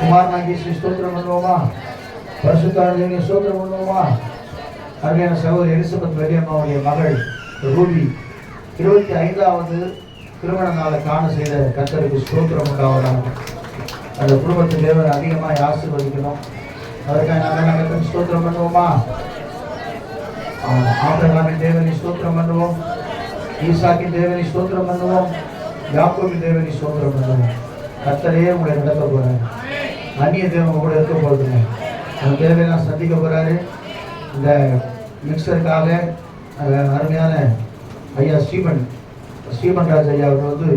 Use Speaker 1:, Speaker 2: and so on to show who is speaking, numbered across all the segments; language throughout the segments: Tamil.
Speaker 1: குமாரனாகிய ஸ்தோத்திரம் பண்ணுவோமா? பரிசுத்தாவியை ஸ்தோத்திரம் பண்ணுவோமா? அருமையான சகோதரி எலிசபெத் பெரியம்மாவுடைய மகள் ரூபி 25வது திருமண நாளை காண செய்த கர்த்தருக்கு ஸ்தோத்திரம் உண்டாவதாக. அந்த குடும்பத்தின் தேவன் அதிகமாக ஆசீர்வதிக்கணும். அதற்காக நாங்கள் ஸ்தோத்திரம் பண்ணுவோமா? ஆபிரகாமின் தேவனை ஸ்தோத்திரம் பண்ணுவோம், ஈசாக்கின் தேவனை ஸ்தோத்திரம் பண்ணுவோம், யாக்கோபின் தேவனை ஸ்தோத்திரம் பண்ணுவோம். கர்த்தரே உங்களை நடக்க போறாரு. அந்நிய தேவன் கூட இருக்க போகுதுங்க. அந்த தேவையை நான் சந்திக்க போறாரு. இந்த மிக்சருக்காக அருமையான ஐயா ஸ்ரீமன் ராஜ் ஐயா அவர் வந்து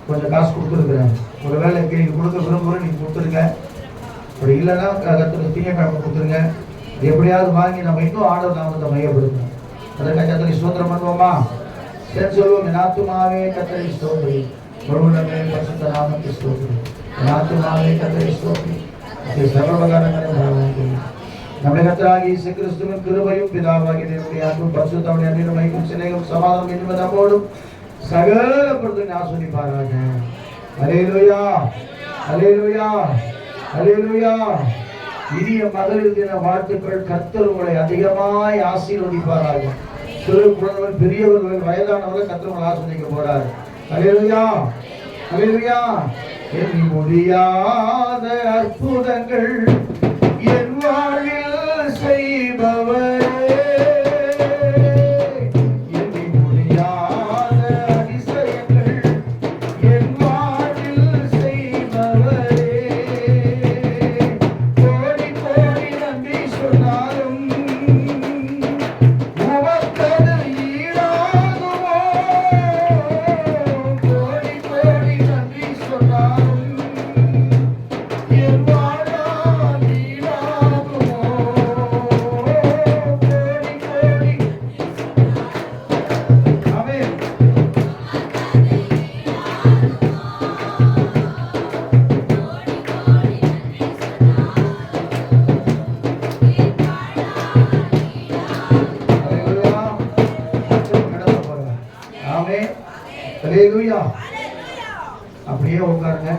Speaker 1: கொஞ்சம் காசு கொடுத்துருக்குறாங்க. ஒரு வேலைக்கு நீங்கள் கொடுக்க விரும்புகிறேன், நீங்கள் கொடுத்துருங்க. அப்படி இல்லைன்னா கர்த்தர் திங்கக்கிழமை கொடுத்துருங்க. எப்படியாவது வாங்கி நம்ம இன்னும் ஆண்டவர் நாமத்தை மையப்படுத்தணும். அதற்காக கர்த்தரை ஸ்தோத்திரம் பண்ணுவோமா? சரி சொல்லுவோம். என் ஆத்துமாவே கர்த்தரை ஸ்தோத்திரி, முழுவதுமே பரிசுத்த நாமத்தை ஸ்தோத்திரி. என் ஆத்துமாவே கர்த்தரை ஸ்தோத்திரி, சர்வபகாரங்களை நம்முடைய கர்த்தராகிய இயேசு கிறிஸ்துவின் கிருபையும் பிதாவாகிய தேவனுடைய அன்பும் பரிசுத்தமுடைய அன்பின் மைக்கும் சிநேகமும் சமாதானம் என்பது நம்மோடும் சகல பொருத்தனை ஆசீர்வதிப்பாராக. அல்லேலூயா, அல்லேலூயா, அல்லேலூயா. இனிய மகளிர் தின வாழ்த்துக்கள். கர்த்தர் உங்களை அதிகமாய் ஆசீர்வதிப்பாராக. சிறு குழந்தைகள், பெரியவர்கள், வயதானவர்கள் கர்த்தர் உங்களை ஆசீர்வதிக்க போறார். அல்லேலூயா, அல்லேலூயா. எண்ணி முடியாத அற்புதங்கள் என் வாழ்வில் செய்பவரே, எண்ணி முடியாத அதிசயங்கள் என் வாழ்வில் செய்பவரே, கோடி கோடி நன்றி சொன்னாலும் உமக்கது ஈடாகுமோ, கோடி கோடி நன்றி சொன்னாலும் என் வாழ்நாள் ஈடாகுமோ, கோடி கோடி. ஆமென். அல்லேலூயா. நடக்க போறார். ஆமென். அல்லேலூயா. அப்படியே உட்காருங்க.